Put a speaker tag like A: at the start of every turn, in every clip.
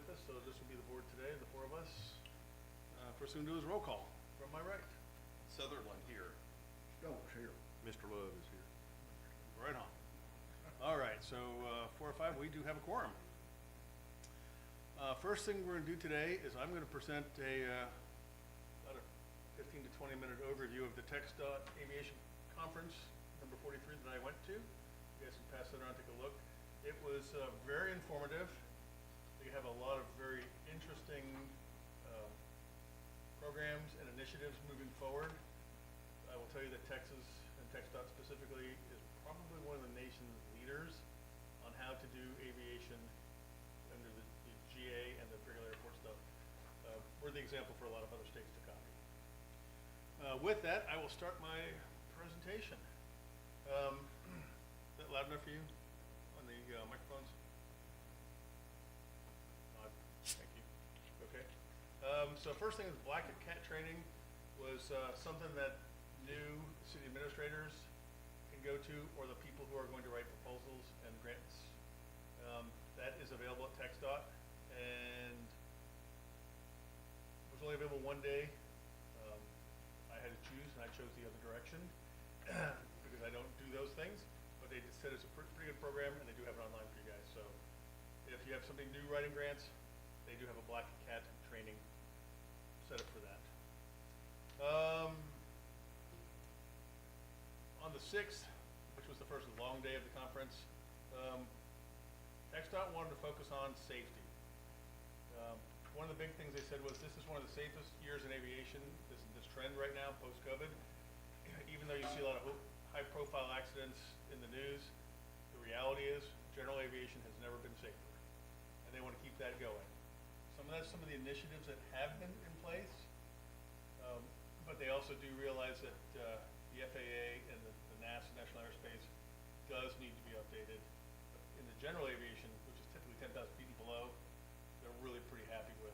A: with us, so this will be the board today, the four of us. First thing we'll do is roll call. From my right.
B: Sutherland here.
C: Stokes here.
A: Mr. Love is here. Right on. All right, so 4 or 5, we do have a quorum. First thing we're going to do today is I'm going to present about a 15 to 20 minute overview of the TxDOT Aviation Conference number 43 that I went to. You guys can pass that around, take a look. It was very informative. We have a lot of very interesting programs and initiatives moving forward. I will tell you that Texas, and TxDOT specifically, is probably one of the nation's leaders on how to do aviation under the GA and the regular airport stuff. We're the example for a lot of other states to copy. With that, I will start my presentation. Is that loud enough for you on the microphones? Thank you. Okay. So first thing is Black Cat training was something that new city administrators can go to, or the people who are going to write proposals and grants. That is available at TxDOT, and it was only available one day. I had to choose, and I chose the other direction because I don't do those things. But they just said it's a pretty good program, and they do have it online for you guys. So if you have somebody new writing grants, they do have a Black Cat training set up for that. On the 6th, which was the first long day of the conference, TxDOT wanted to focus on safety. One of the big things they said was this is one of the safest years in aviation. This trend right now, post-COVID. Even though you see a lot of high-profile accidents in the news, the reality is general aviation has never been safer, and they want to keep that going. Some of the initiatives that have been in place, but they also do realize that the FAA and the NASA, National Airspace, does need to be updated. In the general aviation, which is typically 10,000 feet and below, they're really pretty happy with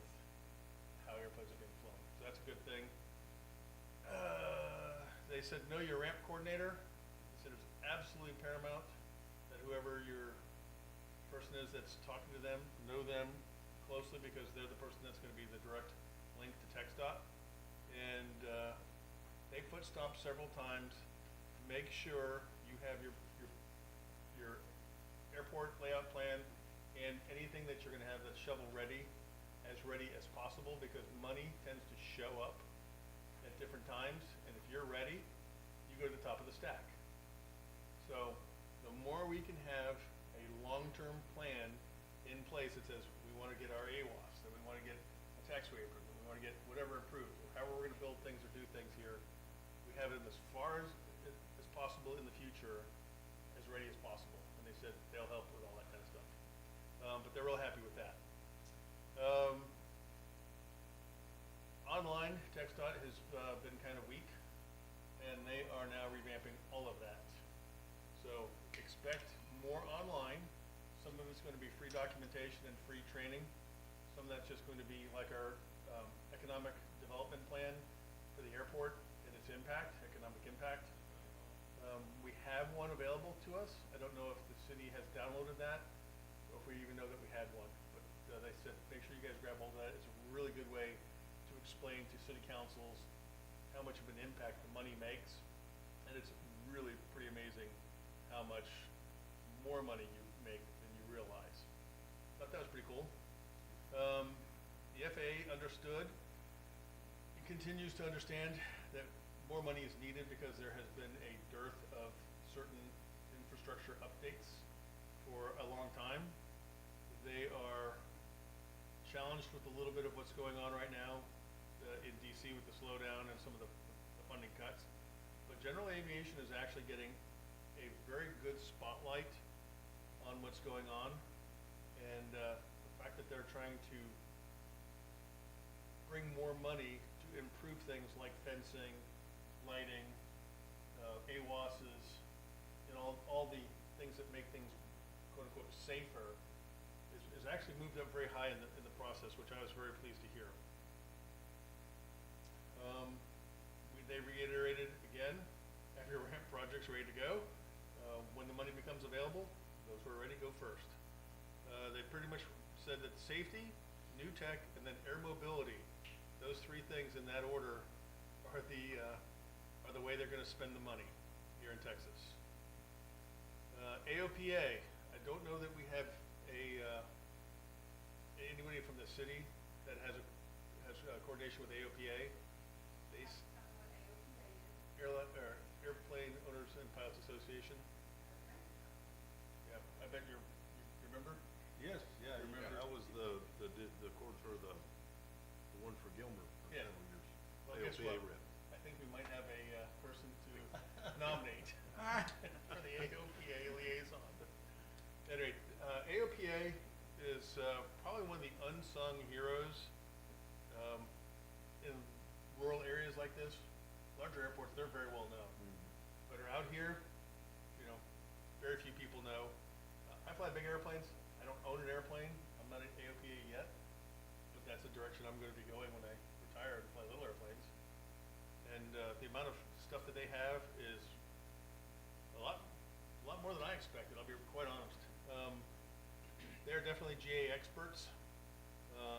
A: how airplanes are being flown. So that's a good thing. They said know your ramp coordinator. They said it's absolutely paramount that whoever your person is that's talking to them, know them closely, because they're the person that's going to be the direct link to TxDOT. And they foot stomped several times to make sure you have your airport layout plan and anything that you're going to have that's shovel ready as possible, because money tends to show up at different times, and if you're ready, you go to the top of the stack. So the more we can have a long-term plan in place that says we want to get our AWAS, that we want to get a taxiway improvement, we want to get whatever improved, however we're going to build things or do things here, we have them as far as possible in the future, as ready as possible. And they said they'll help with all that kind of stuff. But they're real happy with that. Online, TxDOT has been kind of weak, and they are now revamping all of that. So expect more online. Some of it's going to be free documentation and free training. Some of that's just going to be like our economic development plan for the airport and its impact, economic impact. We have one available to us. I don't know if the city has downloaded that, or if we even know that we had one. But they said make sure you guys grab hold of that. It's a really good way to explain to city councils how much of an impact the money makes. And it's really pretty amazing how much more money you make than you realize. Thought that was pretty cool. The FAA understood. It continues to understand that more money is needed because there has been a dearth of certain infrastructure updates for a long time. They are challenged with a little bit of what's going on right now in DC with the slowdown and some of the funding cuts. But general aviation is actually getting a very good spotlight on what's going on, and the fact that they're trying to bring more money to improve things like fencing, lighting, AWASs, and all the things that make things quote unquote safer is actually moved up very high in the process, which I was very pleased to hear. They reiterated again, have your ramp projects ready to go. When the money becomes available, those who are ready go first. They pretty much said that safety new tech, and then air mobility. Those three things in that order are the way they're gonna spend the money here in Texas. AOPA, I don't know that we have anybody from the city that has coordination with AOPA. They, Airplane Owners and Pilots Association. Yeah, I bet you remember?
B: Yes, yeah,
A: You remember?
B: that was the court for the one for Gilmer for
A: Yeah.
B: several years.
A: Well, guess
B: AOPA
A: what?
B: rep.
A: I think we might have a person to nominate for the AOPA liaison. At any rate, AOPA is probably one of the unsung heroes in rural areas like this. Larger airports, they're very well known. But are out here, you know, very few people know. I fly big airplanes. I don't own an airplane. I'm not at AOPA yet, but that's the direction I'm going to be going when I retire and fly little airplanes. And the amount of stuff that they have is a lot more than I expected. I'll be quite honest. They're definitely GA experts,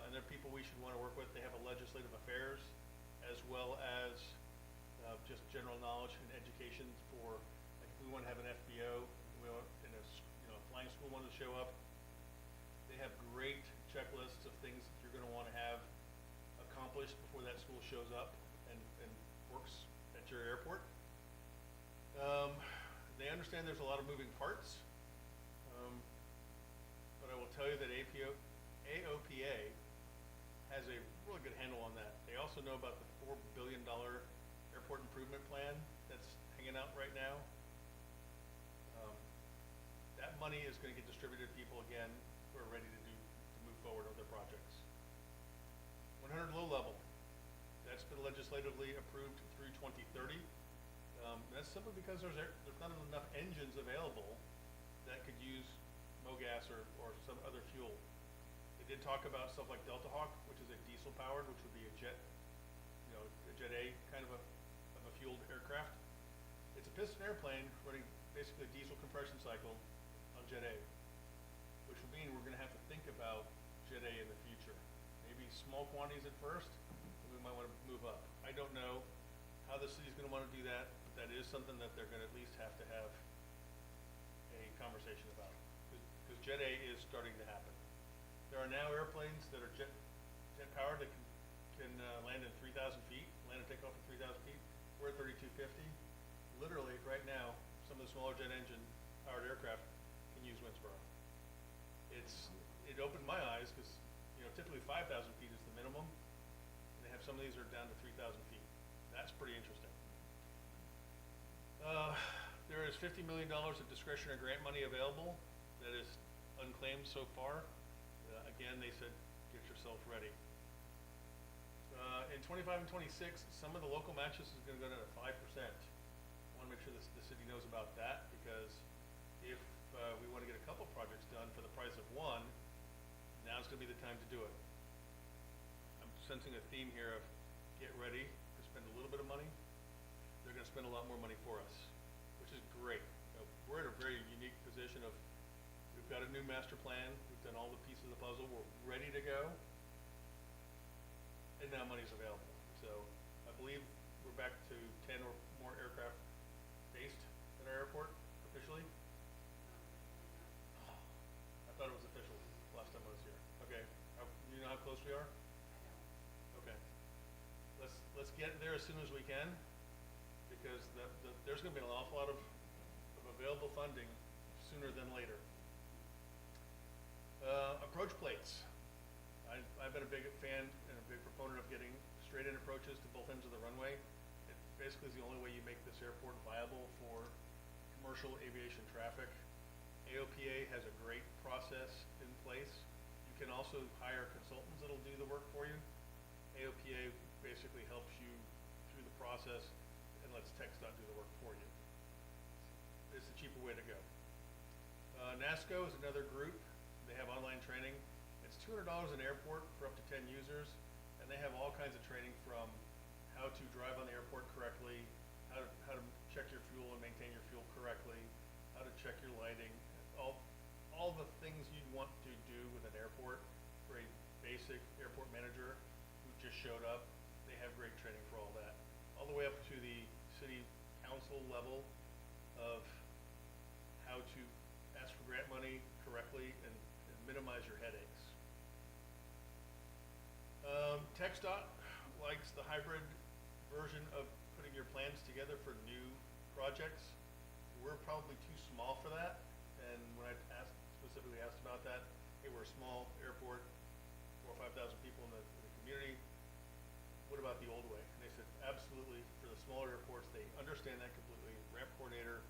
A: and they're people we should want to work with. They have a legislative affairs as well as just general knowledge and education for, like, if we want to have an FBO, we want, and a flying school wanted to show up. They have great checklists of things that you're going to want to have accomplished before that school shows up and works at your airport. They understand there's a lot of moving parts, but I will tell you that AOPA has a really good handle on that. They also know about the $4 billion airport improvement plan that's hanging out right now. That money is going to get distributed to people again who are ready to move forward with their projects. 100 low level. That's been legislatively approved through 2030. That's simply because there's not enough engines available that could use MoGas or some other fuel. They did talk about stuff like Delta Hawk, which is a diesel powered, which would be a jet A kind of a fueled aircraft. It's a piston airplane running basically a diesel compression cycle on Jet A, which would mean we're going to have to think about Jet A in the future. Maybe small quantities at first, and we might want to move up. I don't know how the city's going to want to do that, but that is something that they're going to at least have to have a conversation about, because Jet A is starting to happen. There are now airplanes that are jet powered that can land at 3,000 feet, land and take off at 3,000 feet. We're at 3,250. Literally, right now, some of the smaller jet engine powered aircraft can use Winnsboro. It opened my eyes because typically 5,000 feet is the minimum, and they have some of these are down to 3,000 feet. That's pretty interesting. There is $50 million of discretionary grant money available that is unclaimed so far. Again, they said, get yourself ready. In 25 and 26, some of the local matches is going to go down to 5%. I want to make sure the city knows about that, because if we want to get a couple projects done for the price of one, now's going to be the time to do it. I'm sensing a theme here of get ready to spend a little bit of money. They're going to spend a lot more money for us, which is great. We're in a very unique position of we've got a new master plan. We've done all the pieces of the puzzle. We're ready to go. And now money's available. So I believe we're back to 10 or more aircraft based at our airport officially. I thought it was official last time I was here. Okay. You know how close we are? Okay. Let's get there as soon as we can, because there's going to be an awful lot of available funding sooner than later. Approach plates. I've been a big fan and a big proponent of getting straight-in approaches to both ends of the runway. It basically is the only way you make this airport viable for commercial aviation traffic. AOPA has a great process in place. You can also hire consultants that'll do the work for you. AOPA basically helps you through the process and lets TxDOT do the work for you. It's the cheaper way to go. NASCO is another group. They have online training. It's $200 an airport for up to 10 users, and they have all kinds of training from how to drive on the airport correctly, how to check your fuel and maintain your fuel correctly, how to check your lighting, all the things you'd want to do with an airport for a base basic airport manager who just showed up. They have great training for all that. All the way up to the city council level of how to ask for grant money correctly and minimize your headaches. TxDOT likes the hybrid version of putting your plans together for new projects. We're probably too small for that, and when I specifically asked about that, hey, we're a small airport, 4,000 or 5,000 people in the community. What about the old way? And they said, absolutely, for the smaller airports, they understand that completely. Ramp coordinator,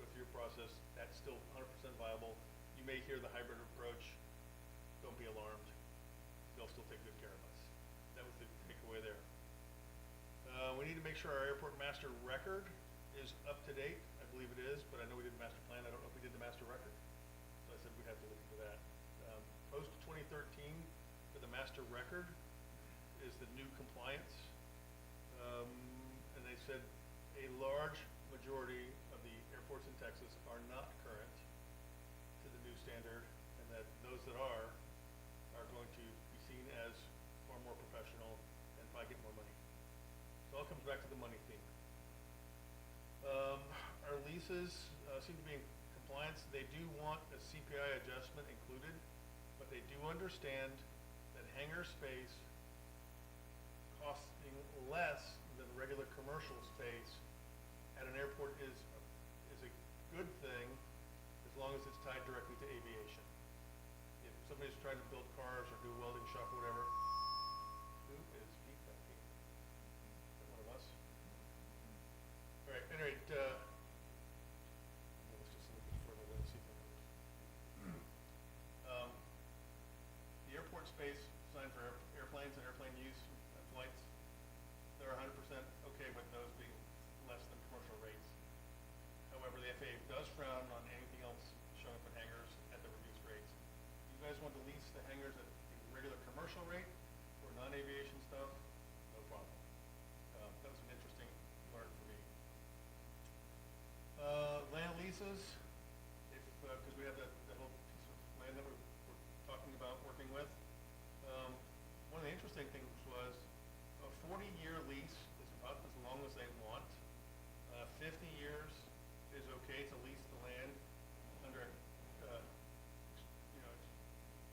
A: go through your process, that's still 100% viable. You may hear the hybrid approach, don't be alarmed. They'll still take good care of us. That was the takeaway there. We need to make sure our airport master record is up to date. I believe it is, but I know we did the master plan. I don't know if we did the master record. So I said we'd have to look into that. Post 2013 for the master record is the new compliance. And they said a large majority of the airports in Texas are not current to the new standard, and that those that are going to be seen as far more professional and probably get more money. So it all comes back to the money theme. Our leases seem to be in compliance. They do want a CPI adjustment included, but they do understand that hangar space costing less than regular commercial space at an airport is a good thing as long as it's tied directly to aviation. If somebody's trying to build cars or do a welding shop or whatever, who is Pete back here? Is that one of us? All right, at any rate, let's just look further away and see if that works. The airport space signed for airplanes and airplane use flights, they're 100% okay with those being less than commercial rates. However, the FAA does frown on anything else showing up in hangars at the reduced rates. You guys want to lease the hangars at the regular commercial rate or non-aviation stuff? No problem. That was an interesting learn for me. Land leases, because we have that whole piece of land that we're talking about working with. One of the interesting things was a 40-year lease is about as long as they want. 50 years is okay to lease the land under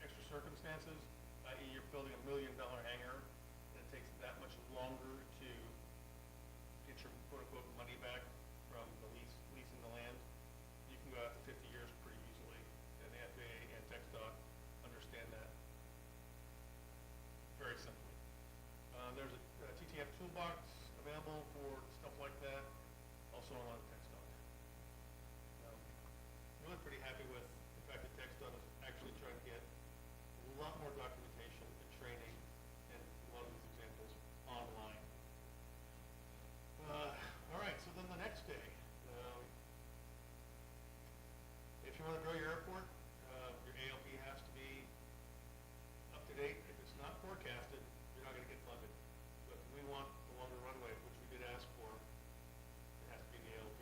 A: extra circumstances, i.e. you're building $1 million hangar, and it takes that much longer to get your quote-unquote money back from the leasing the land. You can go out to 50 years pretty easily, and the FAA and TxDOT understand that very simply. There's a TTF toolbox available for stuff like that, also on TxDOT. Really pretty happy with the fact that TxDOT is actually trying to get a lot more documentation and training and a lot of these examples online. All right, so then the next day, if you want to grow your airport, your ALP has to be up to date. If it's not forecasted, you're not going to get funded. But we want the longer runway, which we did ask for. It has to be in the ALP.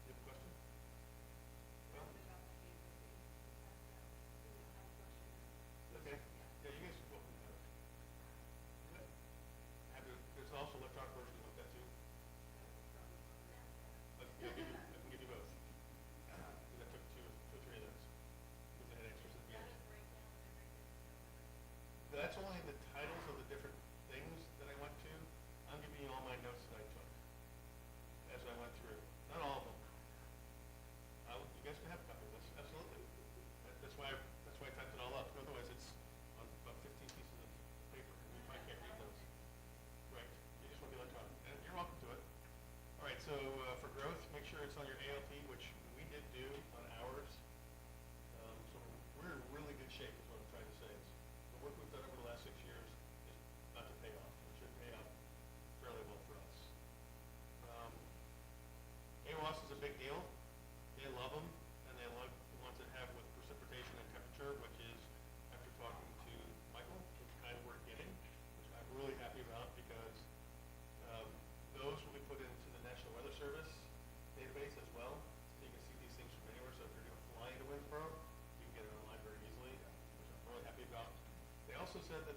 A: You have a question?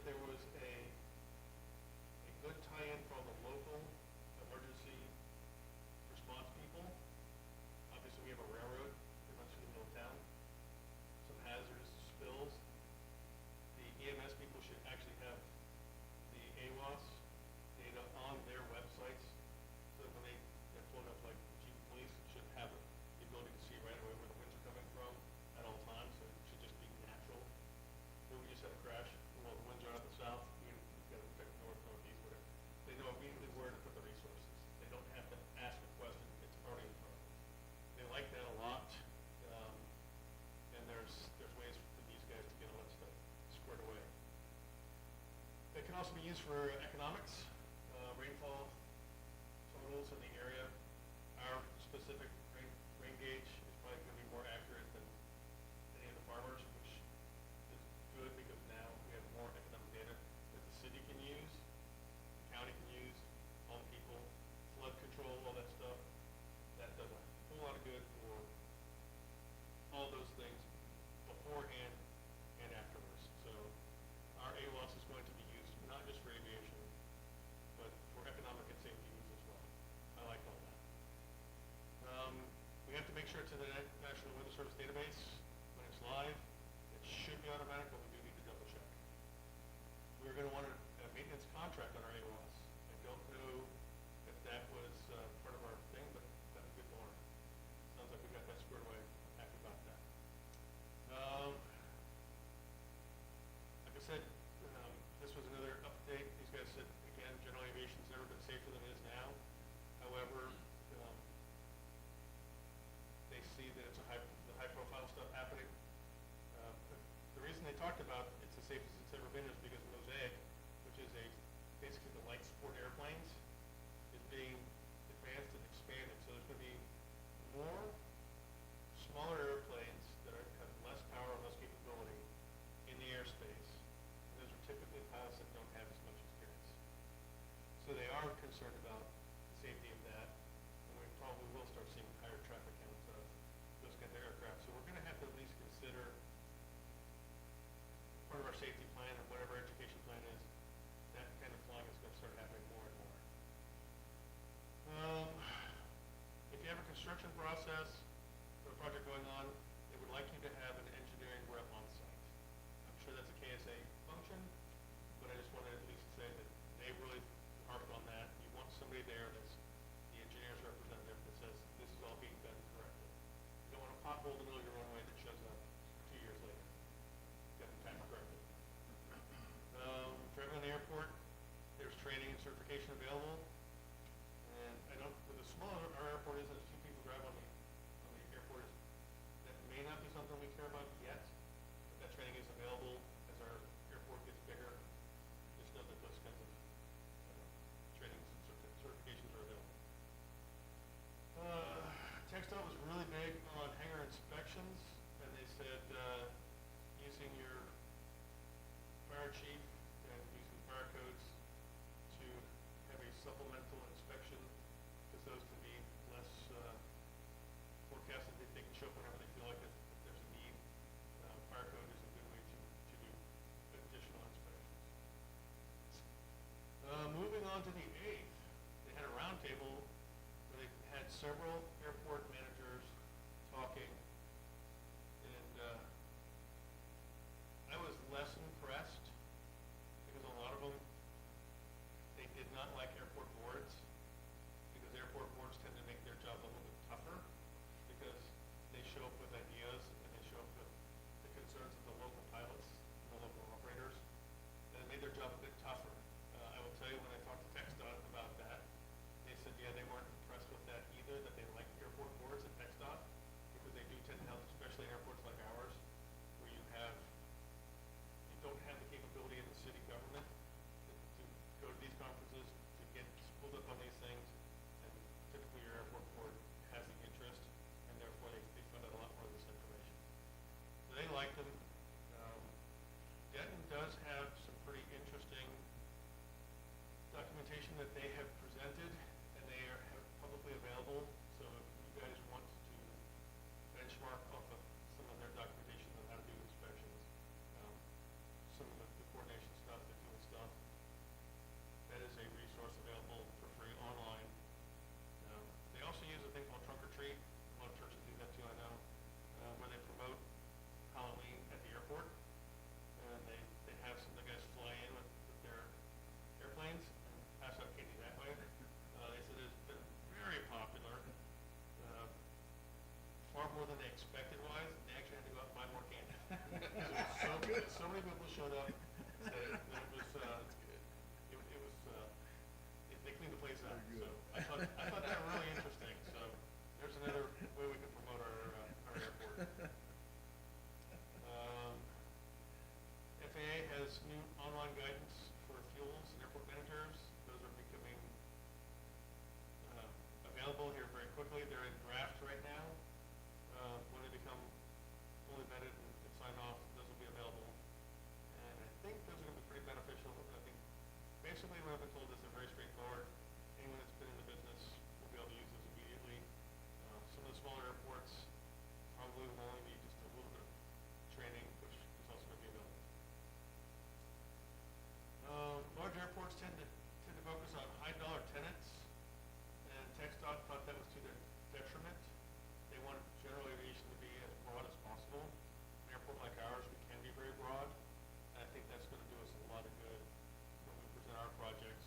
A: there was a good tie-in for all the local emergency response people. Obviously, we have a railroad pretty much in the middle of town, some hazardous spills. The EMS people should actually have the AWAS data on their websites, so that when they're pulling up like chief of police, should have the ability to see right away where the winds are coming from at all times, so it should just be natural. Maybe we just had a crash, well, the winds are out of the south, we've got to protect north, northeast, whatever. They know immediately where to put the resources. They don't have to ask a question, it's already in front of them. They like that a lot, and there's ways for these guys to get all that stuff squared away. It can also be used for economics, rainfall totals in the area. Our specific rain gauge is probably going to be more accurate than any of the farmers, which is good because now we have more economic data that the city can use, the county can use, all the people, flood control, all that stuff. That does a whole lot of good for all those things beforehand and afterwards. So our AWAS is going to be used not just for aviation, but for economic and safety needs as well. I like all that. We have to make sure it's in the National Weather Service database when it's live. It should be automatic, but we do need to double check. We're going to want a maintenance contract on our AWAS. I don't know if that was part of our thing, but that would be good to learn. Sounds like we got that squared away. I'm happy about that. Like I said, this was another update. These guys said, again, general aviation's never been safer than it is now. However, they see that it's the high profile stuff happening. The reason they talked about it's the safest it's ever been is because Mosaic, which is basically the light sport airplanes, is being advanced and expanded. So there's going to be more smaller airplanes that have less power and less capability in the airspace. And those are typically pilots that don't have as much experience. So they are concerned about the safety of that, and we probably will start seeing higher traffic counts of those kind of aircraft. So we're going to have to at least consider part of our safety plan or whatever our education plan is, that kind of flying is going to start happening more and more. If you have a construction process or a project going on, they would like you to have an engineering rep on site. I'm sure that's a KSA function, but I just wanted to at least say that they really harped on that. You want somebody there that's the engineer's representative that says this is all being done correctly. You don't want a pothole in the middle of your runway that shows up 2 years later. Got it timed correctly. Driving on the airport, there's training and certification available. And I know with the smaller our airport is, as few people drive on the airport, that may not be something we care about yet, but that training is available as our airport gets bigger. Just know that those kinds of trainings and certifications are available. TxDOT was really big on hangar inspections, and they said using your fire chief and using fire codes to have a supplemental inspection, because those can be less forecasted. They can show up whenever they feel like it, if there's a need. Fire code is a good way to do additional inspections. Moving on to the 8th, they had a roundtable where they had several airport managers talking, and I was less impressed because a lot of them, they did not like airport boards, because airport boards tend to make their job a little bit tougher because they show up with ideas and they show up with the concerns of the local pilots and the local operators, and it made their job a bit tougher. I will tell you, when I talked to TxDOT about that, they said, yeah, they weren't impressed with that either, that they liked airport boards. many people showed up, that it was, it was, they cleaned the place out, so I thought that was really interesting, so there's another way we can promote our airport. FAA has new online guidance for fuels and airport managers. Those are becoming available here very quickly. They're in draft right now. When they become fully vetted and signed off, those will be available. And I think those are going to be pretty beneficial. I think basically what I've been told is they're very straightforward. Anyone that's been in the business will be able to use those immediately. Some of the smaller airports probably will only need just a little bit of training, which is also going to be available. Large airports tend to focus on high dollar tenants, and TxDOT thought that was to their detriment. They want general aviation to be as broad as possible. An airport like ours, we can be very broad, and I think that's going to do us a lot of good when we present our projects,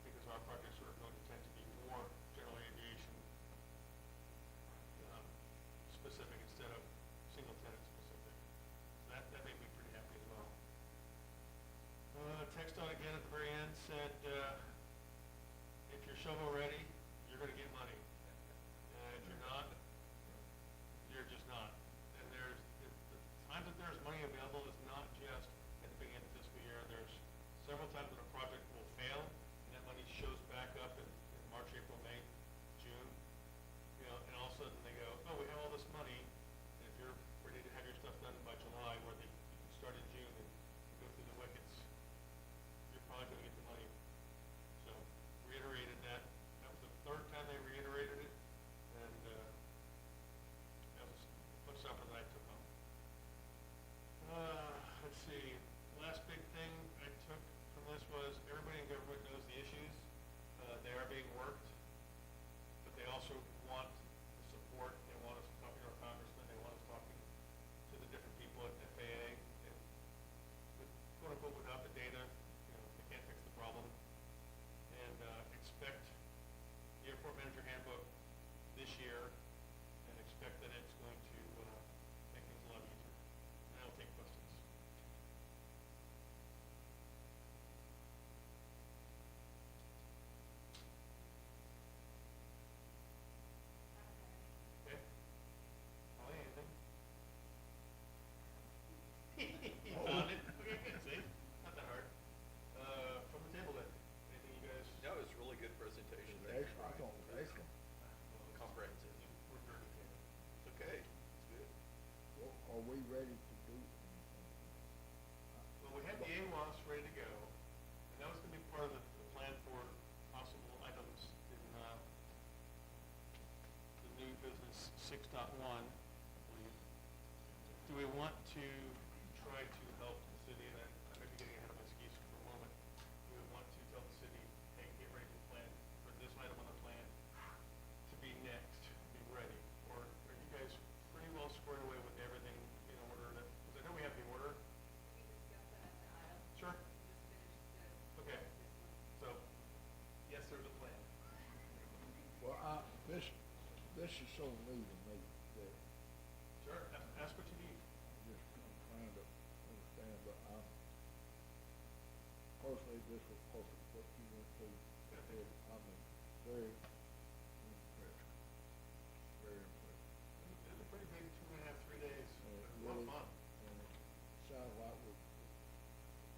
A: because our projects are going to tend to be more general aviation specific instead of single tenant specific. So that made me pretty happy as well. TxDOT again at the very end said, if you're shovel ready, you're going to get money. If you're not, you're just not. And the times that there's money available is not just at the beginning of the fiscal year. There's several times that a project will fail, and that money shows back up in March, April, May, June. And all of a sudden they go, oh, we have all this money, and if you're ready to have your stuff done by July, where you can start in June and go through the wickets, you're probably going to get the money. So reiterated that. That was the third time they reiterated it, and that was much tougher than I took on. Let's see. Last big thing I took from this was everybody in government knows the issues. They are being worked, but they also want the support. They want us talking to our congressman. They want us talking to the different people at FAA. And with, quote unquote, without the data, they can't fix the problem. And expect the airport manager handbook this year, and expect that it's going to make things a lot easier. And I'll take questions. Okay. Holly, anything? You found it? Okay, good. See? Not that hard. From the table then, anything you guys?
B: Yeah, it was a really good presentation. Thank you,
C: Excellent,
B: Brian.
C: excellent.
B: Comprehensive.
A: We're very good.
B: It's okay. It's good.
C: Well, are we ready to do?
A: Well, we had the AWAS ready to go, and that was going to be part of the plan for possible items in the new business 6.1, I believe. Do we want to try to help the city, and I may be getting ahead of my skis for a moment, do we want to tell the city, hey, get ready to plan for this item on the plan to be next, be ready? Or are you guys pretty well squared away with everything in order that, because I know we have the order.
D: We discussed that at the item.
A: Sure.
D: We just finished the.
A: Okay.
D: This one.
A: So, yes, there's a plan.
C: Well, this is so new to me that
A: Sure, ask what you need.
C: I'm trying to understand, but personally, this was perfect, what you went through. I'm very impressed, very impressed.
A: It was a pretty big 2.5, 3 days.
C: And
A: It
C: it
A: was a lot of
C: really-
A: fun.
C: And it sounds like we're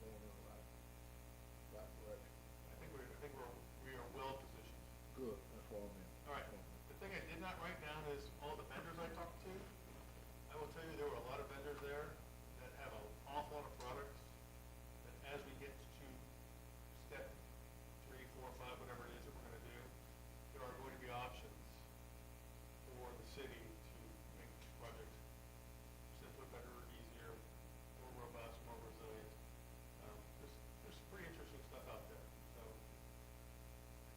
C: going in the right direction.
A: I think we are well positioned.
C: Good, that's what I meant.
A: All right. The thing I did not write down is all the vendors I talked to. I will tell you there were a lot of vendors there that have an awful lot of products that as we get to step 3, 4, 5, whatever it is that we're going to do, there are going to be options for the city to make this project simpler, better, easier, more robust, more resilient. There's some pretty interesting stuff out there. So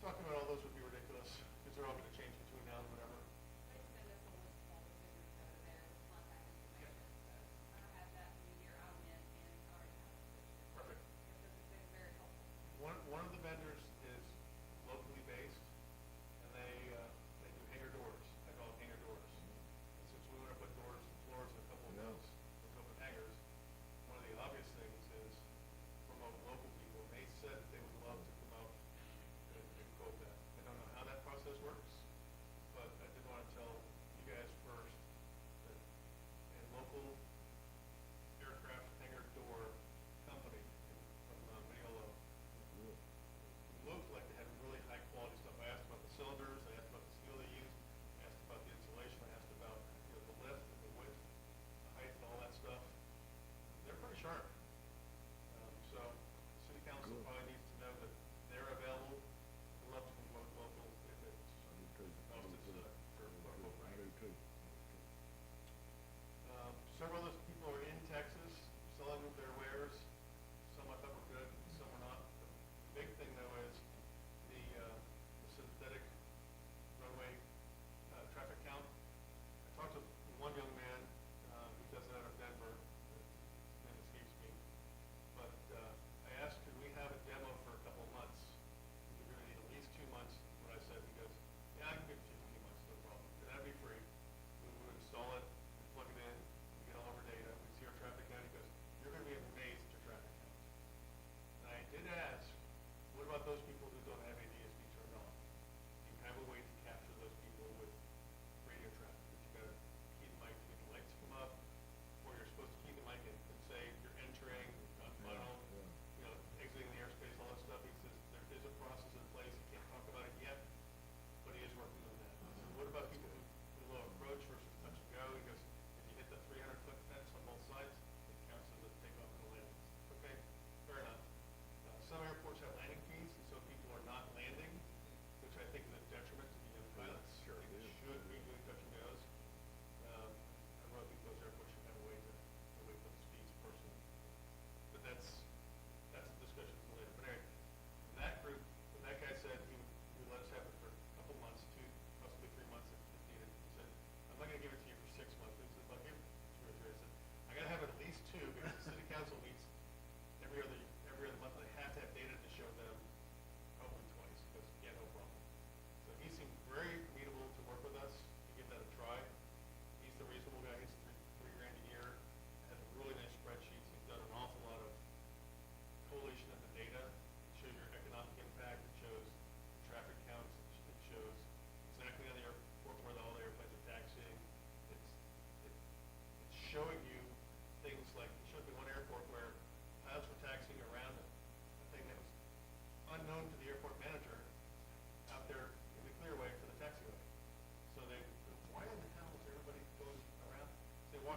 A: talking about all those would be ridiculous because they're all going to change between now and whenever.
D: They send us a list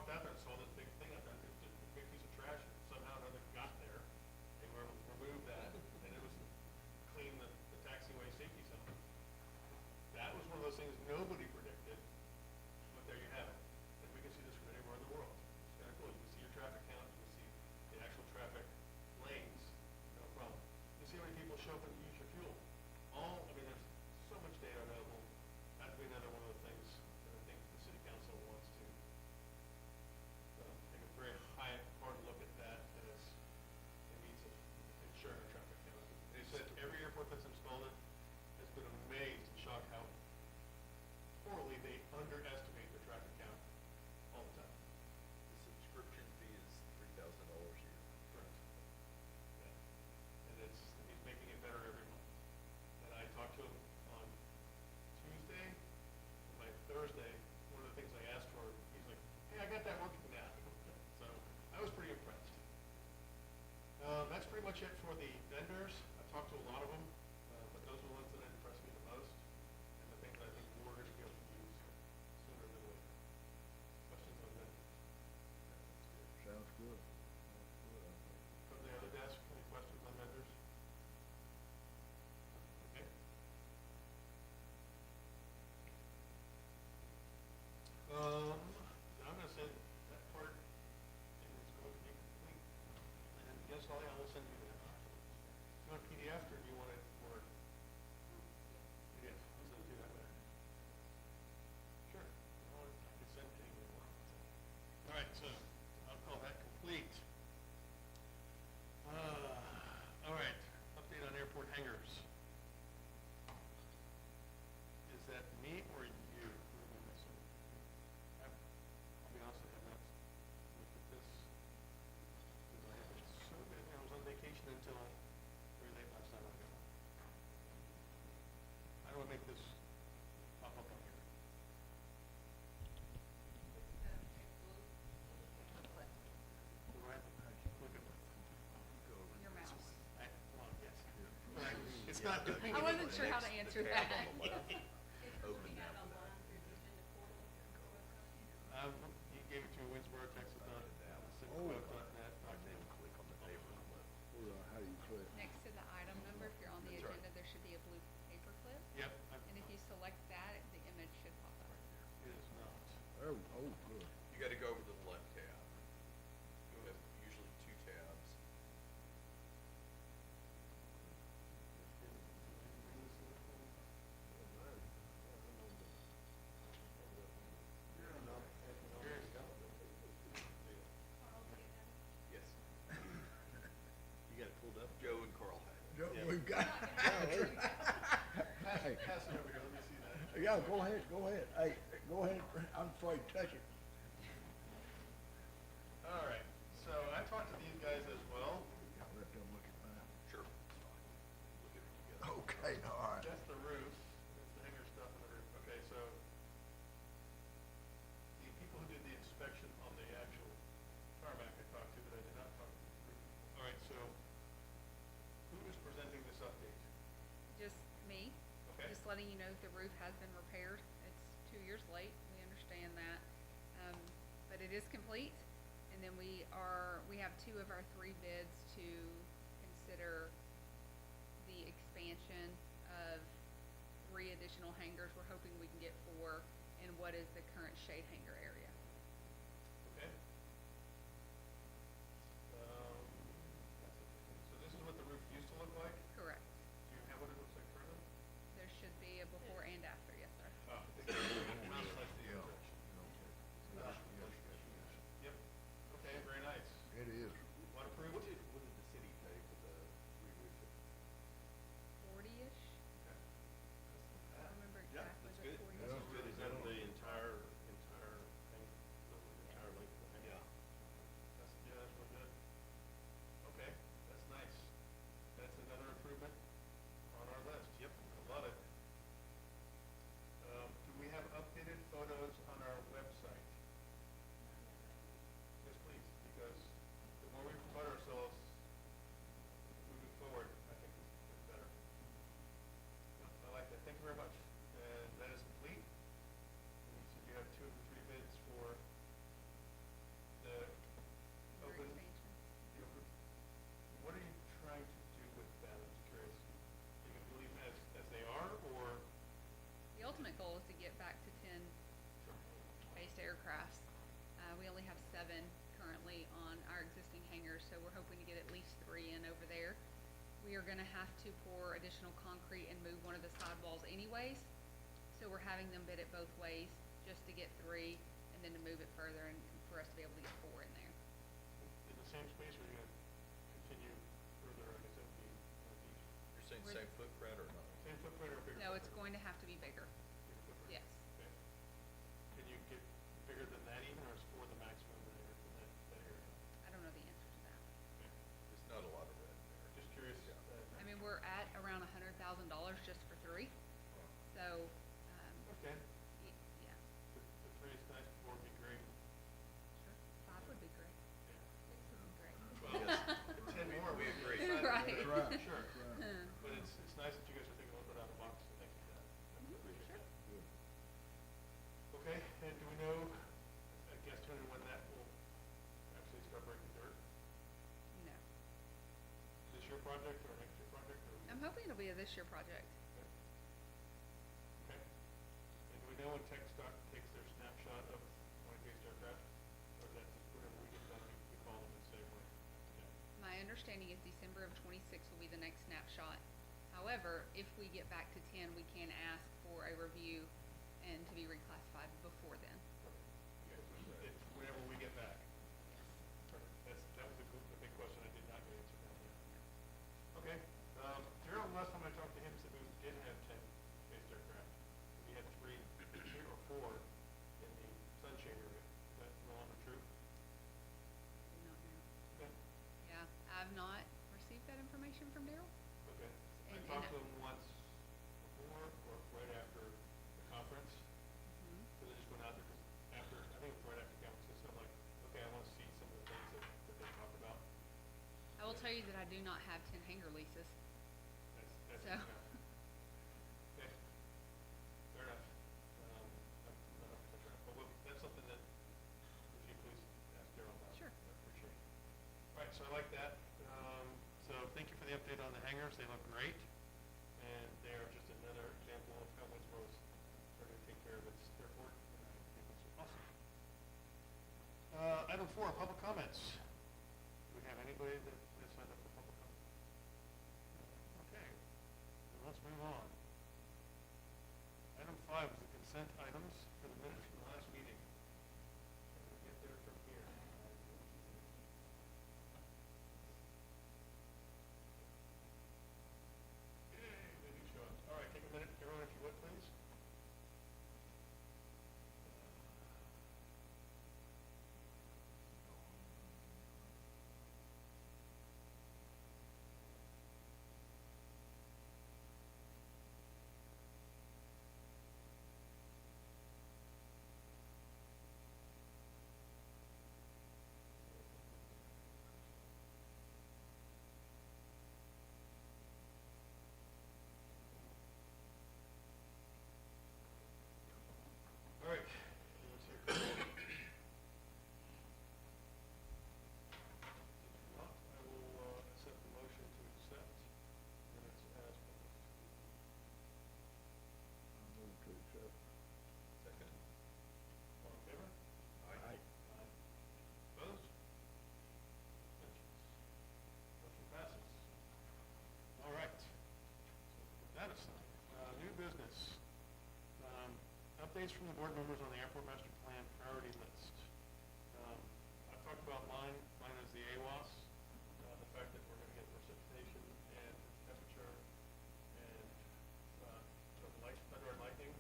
A: walked out there and saw this big thing out there, it was just a big piece of trash, and somehow or another got there. They were able to remove that, and it was to clean the taxiway safety zone. That was one of those things nobody predicted, but there you have it. And we can see this from anywhere in the world. It's kind of cool. You can see your traffic count, you can see the actual traffic lanes, no problem. You see how many people show up and use your fuel. I mean, there's so much data available. That'd be another one of the things that I think the city council wants to take a very hard look at that as a means of ensuring our traffic count. They said every airport that's installed it has been amazed and shocked how poorly they underestimate the traffic count all the time.
E: The subscription fee is $3,000 a year.
A: Correct. Yeah. And he's making it better every month. And I talked to him on Tuesday, and by Thursday, one of the things I asked for, he's like, hey, I got that working now. So I was pretty impressed. That's pretty much it for the vendors. I talked to a lot of them, but those are the ones that impressed me the most, and the things I think we're going to be able to use sooner than later. Questions on that?
C: Sounds good. Sounds good, I think.
A: From the other desk, any questions on vendors? Okay. I'm gonna send that part, and it's going to be complete. And yes, Holly, I will send you that. You want PDF or do you want it Word? PDF, I'll send it to you that way. Sure. I can send it to you. All right, so I'll call that complete. All right, update on airport hangars. Is that me or you? I'll be honest, I have not looked at this. Because I have been so busy. I was on vacation until very late last night. How do I make this pop up on here? Right, look at it.
D: Your mouse.
A: Well, yes. Right, it's not doing
D: I wasn't sure how to answer that.
E: Open that for that.
A: He gave it to me, Winnsboro, Texas,
E: Then click on the paper on the
C: How do you click?
D: Next to the item number, if you're on the
E: That's right.
D: agenda, there should be a blue paper clip.
A: Yep.
D: And if you select that, the image should pop up.
A: It is not.
C: Oh, good.
E: You gotta go over to the left tab. You have usually 2 tabs. Yes.
B: You got it pulled up?
E: Joe and Carl had it.
C: No,
B: Yeah.
C: we've got. Hey,
A: Pass it over here, let me see that.
C: yeah, go ahead. Hey, go ahead. I'm afraid to touch it.
A: All right, so I talked to these guys as well.
C: I'll let them look at mine.
E: Sure. It's fine. Look at it together.
C: Okay, all right.
A: That's the roof, that's the hangar stuff on the roof. Okay, so the people who did the inspection on the actual tarmac I talked to, but I did not talk to the roof. All right, so who is presenting this update?
D: Just me.
A: Okay.
D: Just letting you know that the roof has been repaired. It's 2 years late, we understand that. But it is complete. And then we have 2 of our 3 bids to consider the expansion of 3 additional hangars. We're hoping we can get 4 in what is the current shade hangar area.
A: Okay. So this is what the roof used to look like?
D: Correct.
A: Do you have what it looks like currently?
D: There should be a before and after, yes, sir.
A: Oh, not like the
C: Yeah.
A: other. Yep, okay, very nice.
C: It is.
A: Waterproof?
E: What did the city pay for the re-roof it?
D: 40-ish?
A: Okay.
D: I don't remember
B: Yeah,
D: exactly,
B: that's
D: but
B: good.
D: 40-ish.
C: Yeah.
B: Is that the entire thing?
D: we are gonna have to pour additional concrete and move one of the sidewalls anyways. So we're having them bid it both ways, just to get 3, and then to move it further and for us to be able to get 4 in there.
A: In the same space, or are you gonna continue further, I guess that would be northeast?
E: You're saying
D: We're-
E: same footprint or not?
A: Same footprint or bigger?
D: No, it's
A: footprint?
D: going to have to be bigger.
A: Bigger footprint?
D: Yes.
A: Okay. Can you get bigger than that even, or is 4 the maximum there in that area?
D: I don't know the answer to that.
A: Okay.
E: There's not a lot of red in there.
A: Just curious.
E: Yeah.
D: I mean, we're at around $100,000 just for 3, so,
A: Okay,
D: yeah,
A: the 3 is nice, 4 would be great.
D: sure, 5 would be great,
A: Yeah.
D: 6 would be great.
A: Well,
E: Yes.
A: 10 more.
E: We
A: would be
E: agree.
A: exciting,
D: Right.
C: That's right.
A: Sure.
C: That's right.
A: But it's nice that you guys are thinking a little bit out of the box, so thank you for that. I appreciate
D: sure.
A: that.
C: Good.
A: Okay, and do we know, I guess, Tony, when that will actually start breaking dirt?
D: No.
A: This year project or next year project, or?
D: I'm hoping it'll be a this year project.
A: Okay. Okay. And do we know when Tech Stock takes their snapshot of point-based aircraft? Or is that just whenever we get done, we call them and say, when? Yeah.
D: My understanding is December of '26 will be the next snapshot. However, if we get back to 10, we can ask for a review and to be reclassified before then.
A: Okay, so it's whenever we get back.
D: Yes.
A: That was a big question I did not get answered down there. Okay, Gerald, last time I talked to him, said we did have 10 based aircraft. We had 3 or 4 in the Sunshine area. Is that no longer true?
D: Do not know.
A: Okay.
D: Yeah, I've not received that information from Daryl.
A: Okay. I
D: And-
A: talked to
D: and-
A: him once before or right after the conference.
D: Mhm.
A: So they just went out there, 'cause after, I think it was right after the conference, so I'm like, okay, I wanna see some of the things that they talk about.
D: I will tell you that I do not have 10 hangar leases.
A: That's
D: So-
A: good to know. Okay, fair enough. I'm not 100% sure, but that's something that, would you please ask Daryl about?
D: Sure.
A: I appreciate it. All right, so I like that. So thank you for the update on the hangars. They look great. And they are just another example of how Winnsboro is starting to take care of its airport. And I think it's awesome. Item 4, public comments. Do we have anybody that has signed up for public comment? Okay, then let's move on. Item 5 is the consent items for the minutes from the last meeting. Can we get there from here? Yay, they do show up. All right, take a minute, everyone, if you would, please. All right. Let's hear from you. If not, I will accept the motion to accept minutes as published.
C: I move to accept.
E: Second.
A: All in favor?
E: Aye.
A: Opposed? Abstentions? Motion passes. All right. So with that aside, new business. Updates from the board members on the airport master plan priority list. I've talked about mine is the AWAS, the fact that we're gonna get precipitation and temperature and, some thunder and lightning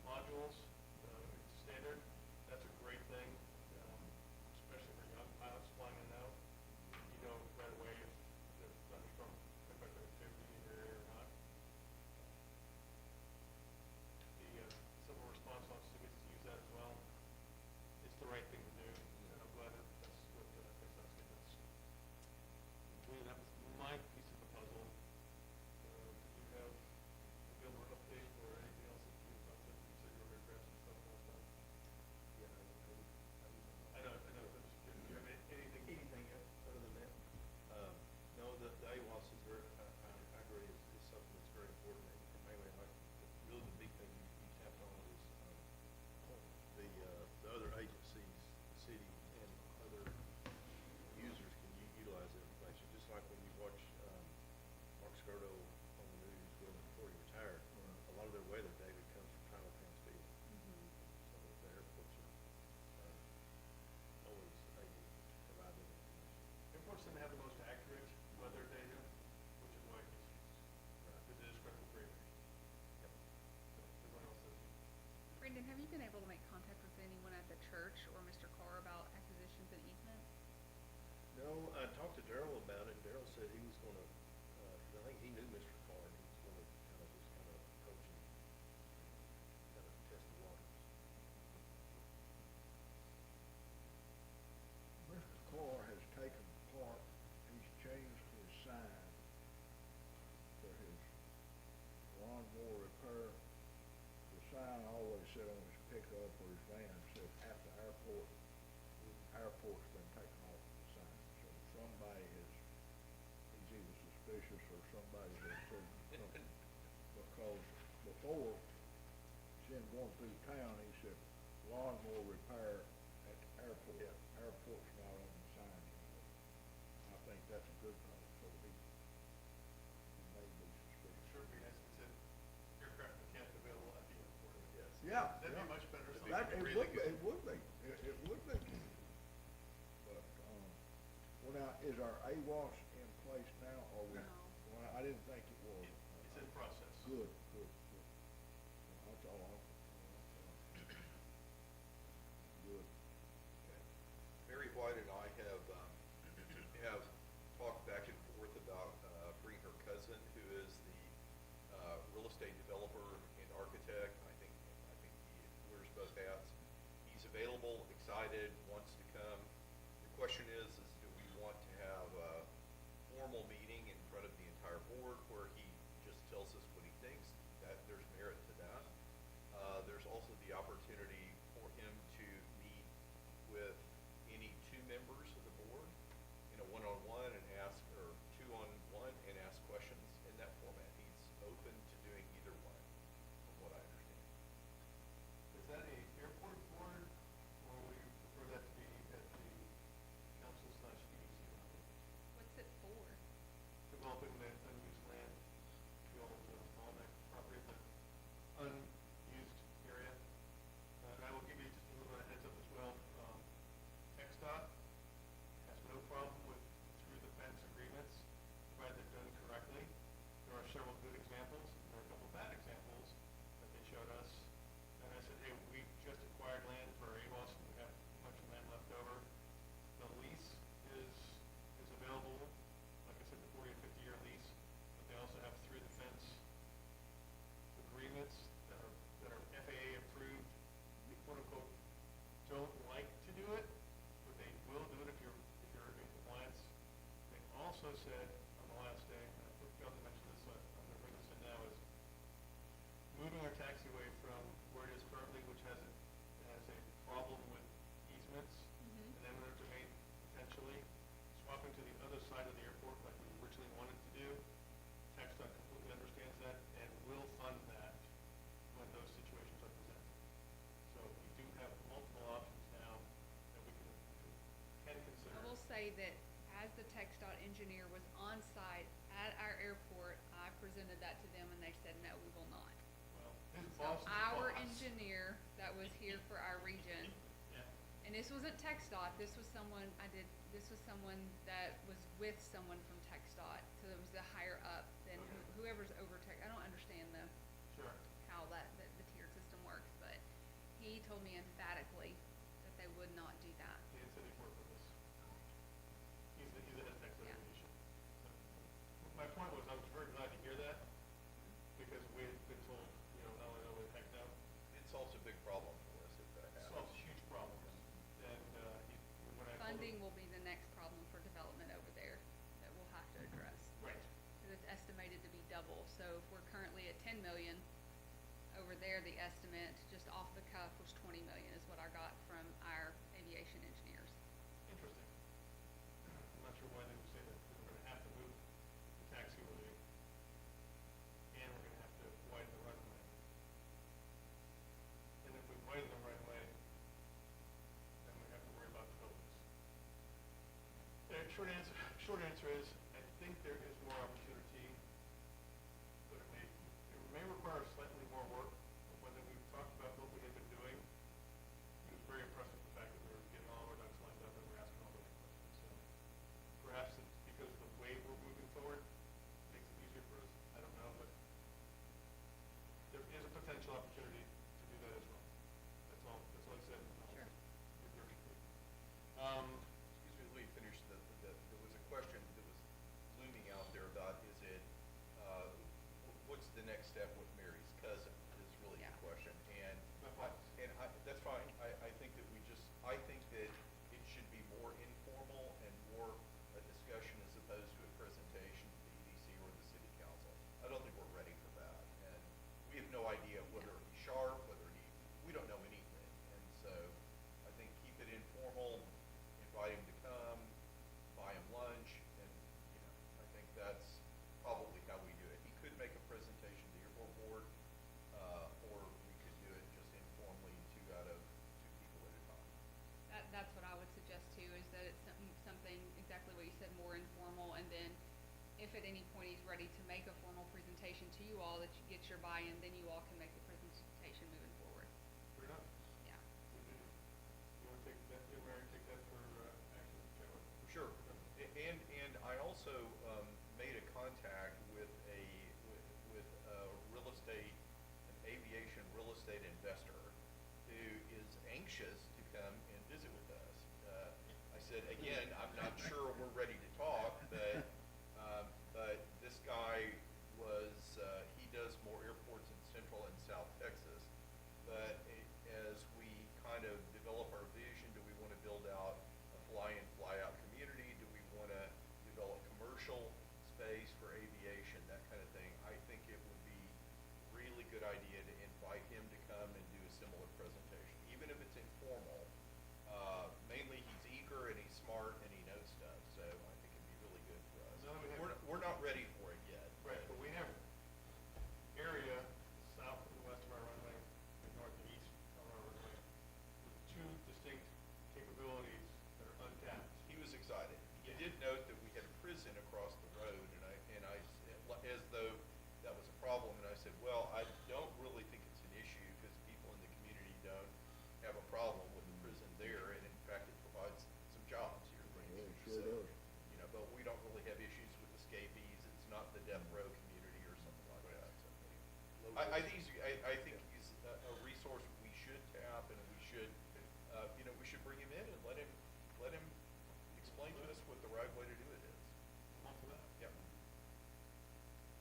A: modules, it's standard. That's a great thing, especially for young pilots flying in and out. You know right away if there's thunderstorm activity in your area or not. The civil response officer gets to use that as well. It's the right thing to do, and I'm glad that that's what TxDOT's getting us
C: for his land, said at the airport, airport's been taken off the sign. So somebody has, he's either suspicious or somebody has said something. Because before, seeing going through town, he said lawnmower repair at the airport.
B: Yeah.
C: Airport's not on the sign anymore. I think that's a good thing, so he may be suspicious.
A: Sure, it'd be nice if it said aircraft mechanic available at the airport.
B: Yes.
C: Yeah.
A: That'd
C: yeah.
A: be much better. So
C: That,
A: it'd be
C: it
A: really
C: would be,
A: good.
C: it would be, it would be. But, well now, is our AWAS in place now, or we?
D: No.
C: Well, I didn't think it was.
A: It's in process.
C: Good, good, good. Well, that's all good.
E: Okay. Mary White and I have talked back and forth about, bringing her cousin, who is the, real estate developer and architect. I think he wears both hats. He's available, excited, wants to come. The question is do we want to have a formal meeting in front of the entire board where he just tells us what he thinks? That there's merit to that. There's also the opportunity for him to meet with any two members of the board in a one-on-one and ask, or two-on-one and ask questions in that format. He's open to doing either one, from what I understand.
A: Is that a airport board, or would you prefer that to be at the council/EDC level?
D: What's it for?
A: Developing the unused land, the old Almac property, the unused area. And I will give you just a little bit of heads up as well. XDOT has no problem with through the fence agreements, provided they're done correctly. There are several good examples, there are a couple bad examples that they showed us. And I said, hey, we just acquired land for AWAS, and we have a bunch of land left over. The lease is available, like I said, the 40 or 50-year lease, but they also have through the fence agreements that are FAA approved. They quote unquote don't like to do it, but they will do it if you're in compliance. They also said on the last day, and I forgot to mention this, so I'm gonna bring this in now, is moving our taxiway from where it is currently, which has a problem with easements and eminent domain potentially, swapping to the other side of the airport like we originally wanted to do. TxDOT completely understands that and will fund that when those situations are presented. So we do have multiple options now that we can consider.
D: I will say that as the TxDOT engineer was on site at our airport, I presented that to them and they said, no, we will not.
A: Well, his
D: So
A: boss is
D: our
A: boss.
D: engineer that was here for our region,
A: Yeah.
D: and this wasn't TxDOT, this was someone that was with someone from TxDOT, so it was the higher up than
A: Okay.
D: whoever's over Tech. I don't understand
A: Sure.
D: how the tiered system works, but he told me emphatically that they would not do that.
A: He had said he'd work with us. He's the head of Texas
D: Yeah.
A: Aviation. So, my point was, I was very glad to hear that, because we had been told, not only no, but heck no.
E: It solves a big problem for us if that happens.
A: Solves huge problems. And, when I told him.
D: Funding will be the next problem for development over there that we'll have to address.
A: Right.
D: Because it's estimated to be double, so if we're currently at 10 million, over there, the estimate, just off the cuff, was 20 million is what I got from our aviation engineers.
A: Interesting. I'm not sure why they would say that, because we're gonna have to move the taxiway, and we're gonna have to widen the runway. And if we widen the runway, then we have to worry about the buildings. Short answer is, I think there is more opportunity, but it may require slightly more work. But when we've talked about what we had been doing, he was very impressed with the fact that we were getting all of our ducks lined up and we're asking all the right questions. So perhaps it's because of the way we're moving forward, makes it easier for us. I don't know, but there is a potential opportunity to do that as well. That's all I said.
D: Sure.
A: With your complete.
E: Excuse me, let me finish. There was a question that was
D: if at any point he's ready to make a formal presentation to you all, that you get your buy-in, then you all can make the presentation moving forward.
A: Fair enough.
D: Yeah.
A: You wanna take that, Mary, take that for, action, Chandler?
E: Sure. And I also made a contact with with a real estate, an aviation real estate investor who is anxious to come and visit with us. I said, again, I'm not sure we're ready to talk, but this guy he does more airports in Central and South Texas. But as we kind of develop our vision, do we want to build out a fly-in, fly-out community? Do we want to develop commercial space for aviation, that kind of thing? I think it would be a really good idea to invite him to come and do a similar presentation, even if it's informal. Mainly he's eager and he's smart and he knows stuff, so I think it'd be really good for us.
A: Now that we have-
E: We're not ready for it yet.
A: Right, but we have area south and west of our runway and north and east of our runway with two distinct capabilities that are untapped.
E: He was excited. He did note that we had a prison across the road, and I as though that was a problem, and I said, well, I don't really think it's an issue because people in the community don't have a problem with the prison there, and in fact, it provides some jobs here.
C: Yeah, it
E: So,
C: sure does.
E: you know, but we don't really have issues with escapees. It's not the death row community or something like that. So, I think he's a resource we should tap, and we should, we should bring him in and let him explain to us what the right way to do it is.
A: I'm all for that.
E: Yep.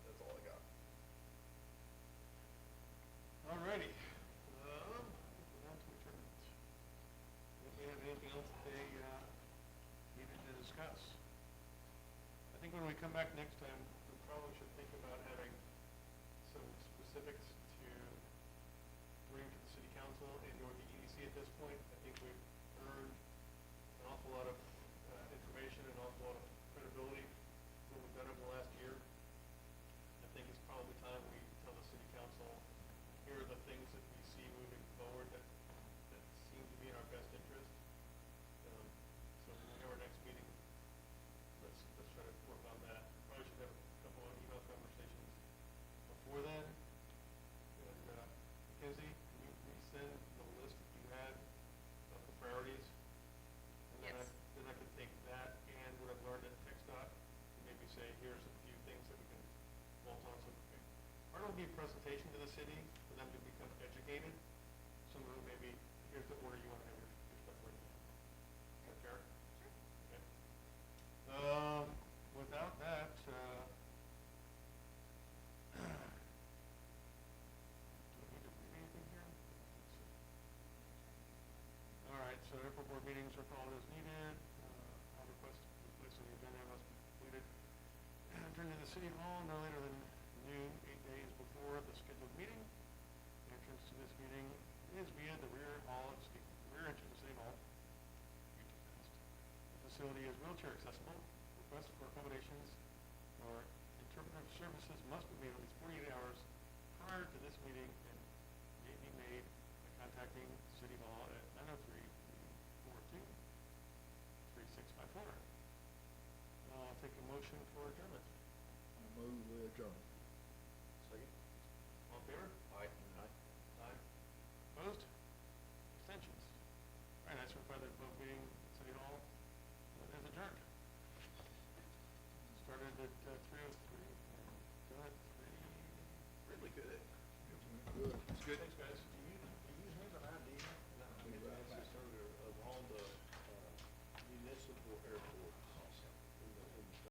E: That's all I got.
A: Alrighty, now to adjournment. If we have anything else that they, needed to discuss? I think when we come back next time, we probably should think about having some specifics to bring to the city council and or the EDC at this point. I think we've earned an awful lot of, information, an awful lot of credibility what we've done over the last year. I think it's probably time we tell the city council, here are the things that we see moving forward that seem to be in our best interest. So when we have our next meeting, let's try to work on that. Probably should have a couple of email conversations before then. And, Mackenzie, can you resend the list that you had of the priorities? And then
D: Yes.
A: then I can take that and what I've learned at TechStop, and maybe say, here's a few things that we can bolt on. So part of it will be a presentation to the city for them to become educated. Some of it maybe, here's the order you want to have your stuff written in. Is that fair?
D: Sure.
A: Okay. Without that, do we need to read anything here? All right, so airport board meetings are called as needed. All requests to place on the agenda must be completed. Return to the city hall no later than noon, 8 days before the scheduled meeting. Entrance to this meeting is via the rear entrance of City Hall. The facility is wheelchair accessible. Requests for accommodations or interpretive services must be made at least 48 hours prior to this meeting and may be made by contacting City Hall at 903-442-3654. I'll take a motion for adjournment.
C: I move we adjourn.
E: Second?
A: All in favor?
E: Aye.
A: Aye. Opposed? Abstentions? All right, I certify that the meeting at City Hall is adjourned. Started at 3:03 and done at 3.
E: Really good.
C: Good.
E: It's good.
A: Thanks, guys.